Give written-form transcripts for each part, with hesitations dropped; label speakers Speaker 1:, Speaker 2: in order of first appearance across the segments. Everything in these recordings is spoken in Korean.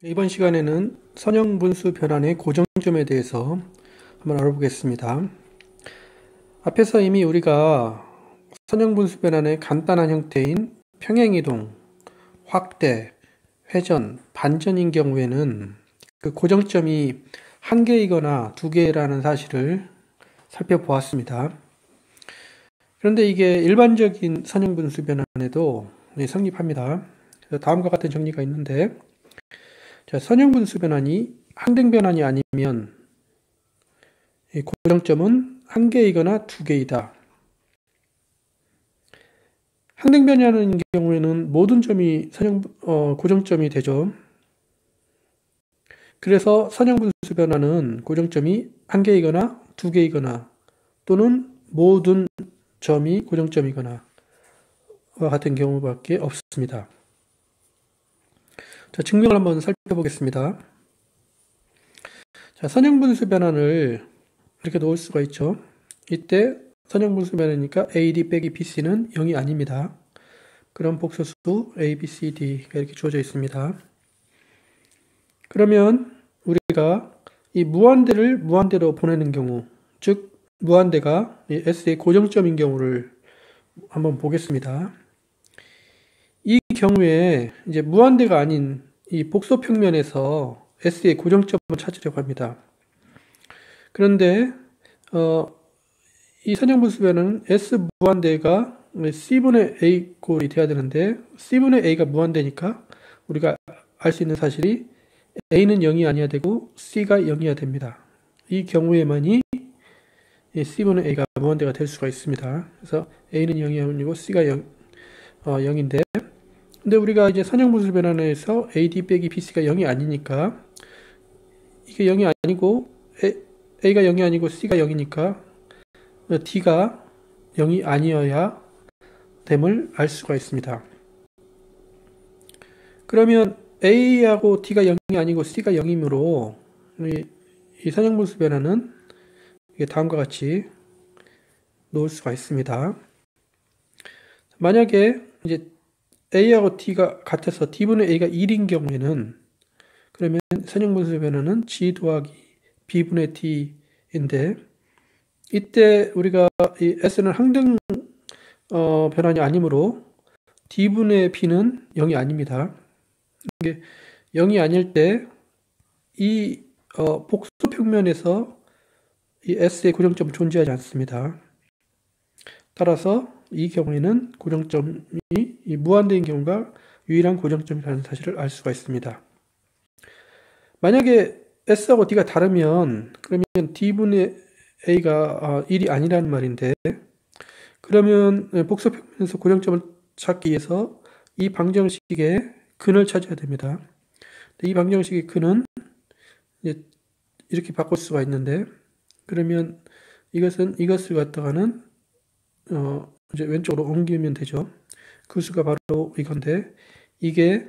Speaker 1: 이번 시간에는 선형분수 변환의 고정점에 대해서 한번 알아보겠습니다. 앞에서 이미 우리가 선형분수 변환의 간단한 형태인 평행이동, 확대, 회전, 반전인 경우에는 그 고정점이 한 개이거나 두 개라는 사실을 살펴보았습니다. 그런데 이게 일반적인 선형분수 변환에도 성립합니다. 다음과 같은 정리가 있는데, 자, 선형분수 변환이 항등 변환이 아니면 이 고정점은 한 개이거나 두 개이다. 항등 변환인 경우에는 모든 점이 고정점이 되죠. 그래서 선형분수 변환은 고정점이 한 개이거나 두 개이거나 또는 모든 점이 고정점이거나 와 같은 경우밖에 없습니다. 자, 증명을 한번 살펴보겠습니다. 자, 선형분수 변환을 이렇게 놓을 수가 있죠. 이때 선형분수 변환이니까 AD 빼기 BC는 0이 아닙니다. 그럼 복소수 A, B, C, D가 이렇게 주어져 있습니다. 그러면 우리가 이 무한대를 무한대로 보내는 경우, 즉 무한대가 S의 고정점인 경우를 한번 보겠습니다. 이 경우에 이제 무한대가 아닌 이 복소 평면에서 S의 고정점을 찾으려고 합니다. 그런데 이 선형분수 변환은 S 무한대가 C분의 A 꼴이 돼야 되는데 C분의 A가 무한대니까 우리가 알 수 있는 사실이 A는 0이 아니어야 되고 C가 0이어야 됩니다. 이 경우에만이 C분의 A가 무한대가 될 수가 있습니다. 그래서 A는 0이 아니고 C가 0인데 근데 우리가 이제 선형분수 변환에서 AD 빼기 BC가 0이 아니니까 이게 0이 아니고 A가 0이 아니고 C가 0이니까 D가 0이 아니어야 됨을 알 수가 있습니다. 그러면 A하고 D가 0이 아니고 C가 0이므로 이 선형분수 변환은 다음과 같이 놓을 수가 있습니다. 만약에 이제 A하고 D가 같아서 D분의 A가 1인 경우에는 그러면 선형분수 변환은 G 더하기 B분의 D인데 이때 우리가 이 S는 항등 변환이 아니므로 D분의 B는 0이 아닙니다. 이게 0이 아닐 때 이 복수 평면에서 이 S의 고정점은 존재하지 않습니다. 따라서 이 경우에는 고정점이 이 무한대인 경우가 유일한 고정점이라는 사실을 알 수가 있습니다. 만약에 S하고 D가 다르면 그러면 D분의 A가 1이 아니라는 말인데 그러면 복수 평면에서 고정점을 찾기 위해서 이 방정식의 근을 찾아야 됩니다. 이 방정식의 근은 이렇게 바꿀 수가 있는데 그러면 이것을 갖다가는 이제 왼쪽으로 옮기면 되죠. 그 수가 바로 이건데 이게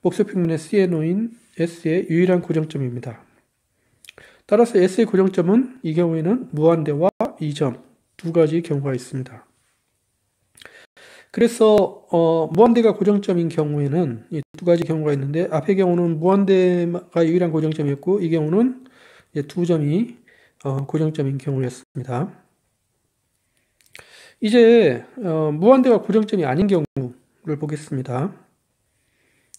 Speaker 1: 복수평면의 C에 놓인 S의 유일한 고정점입니다. 따라서 S의 고정점은 이 경우에는 무한대와 2점 두 가지 경우가 있습니다. 그래서 무한대가 고정점인 경우에는 이 두 가지 경우가 있는데 앞의 경우는 무한대가 유일한 고정점이었고 이 경우는 두 점이 고정점인 경우였습니다. 이제 무한대가 고정점이 아닌 경우를 보겠습니다.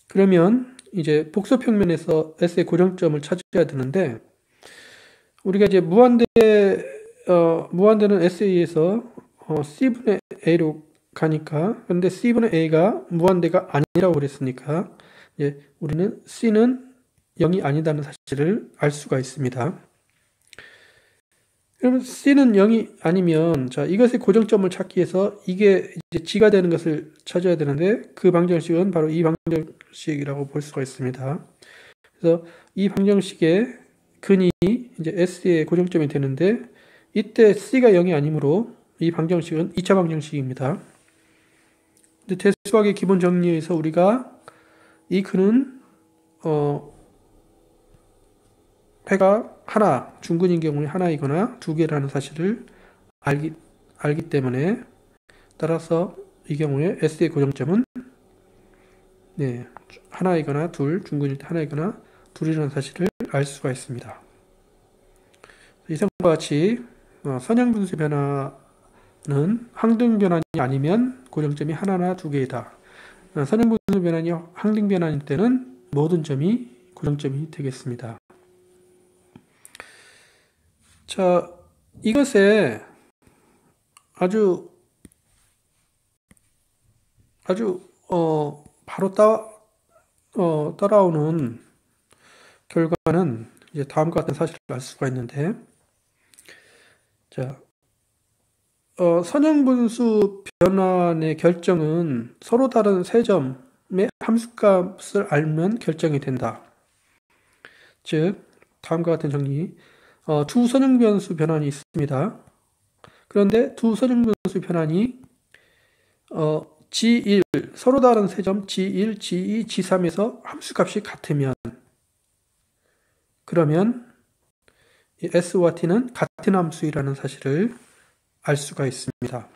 Speaker 1: 그러면 이제 복소 평면에서 S의 고정점을 찾아야 되는데 우리가 이제 무한대는 S에 의해서 C분의 A로 가니까 그런데 C분의 A가 무한대가 아니라고 그랬으니까 이제 우리는 C는 0이 아니다는 사실을 알 수가 있습니다. 그러면 C는 0이 아니면 자 이것의 고정점을 찾기 위해서 이게 이제 G가 되는 것을 찾아야 되는데 그 방정식은 바로 이 방정식이라고 볼 수가 있습니다. 그래서 이 방정식의 근이 이제 S의 고정점이 되는데 이때 C가 0이 아니므로 이 방정식은 2차 방정식입니다. 근데 대수학의 기본 정리에서 우리가 이 근은 해가 하나, 중근인 경우에 하나이거나 두 개라는 사실을 알기 때문에 따라서 이 경우에 S의 고정점은 하나이거나 둘, 중근일 때 하나이거나 둘이라는 사실을 알 수가 있습니다. 이상과 같이 선형분수 변화는 항등 변환이 아니면 고정점이 하나나 두 개이다. 선형분수 변환이 항등 변환일 때는 모든 점이 고정점이 되겠습니다. 자, 이것에 아주 바로 따라오는 결과는 이제 다음과 같은 사실을 알 수가 있는데, 자, 선형분수 변환의 결정은 서로 다른 세 점의 함수값을 알면 결정이 된다. 즉, 다음과 같은 정리. 두 선형분수 변환이 있습니다. 그런데 두 선형분수 변환이 G1, 서로 다른 세 점 G1, G2, G3에서 함수값이 같으면, 그러면 S와 T는 같은 함수이라는 사실을 알 수가 있습니다.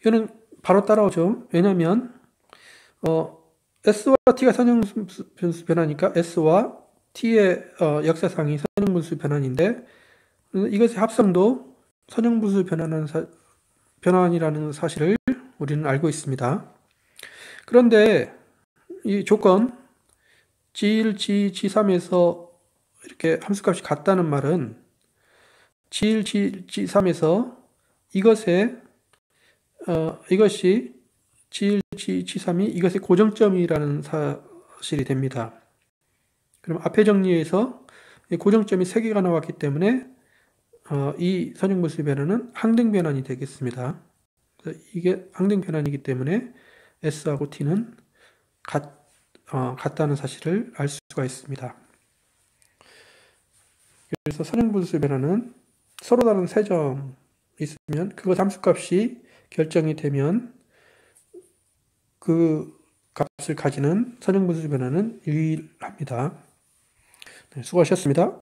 Speaker 1: 이거는 바로 따라오죠. 왜냐하면 S와 T가 선형분수 변화니까 S와 T의 역사상이 선형분수 변환인데, 이것의 합성도 선형분수 변환이라는 사실을 우리는 알고 있습니다. 그런데 이 조건 G1, G3에서 이렇게 함수값이 같다는 말은 G1, G3에서 이것이 G1, G3이 이것의 고정점이라는 사실이 됩니다. 그럼 앞에 정리에서 고정점이 3개가 나왔기 때문에 이 선형분수 변환은 항등 변환이 되겠습니다. 이게 항등 변환이기 때문에 S하고 T는 같다는 사실을 알 수가 있습니다. 그래서 선형분수 변환은 서로 다른 세 점 있으면 그것 함수값이 결정이 되면 그 값을 가지는 선형분수 변환은 유일합니다. 네, 수고하셨습니다.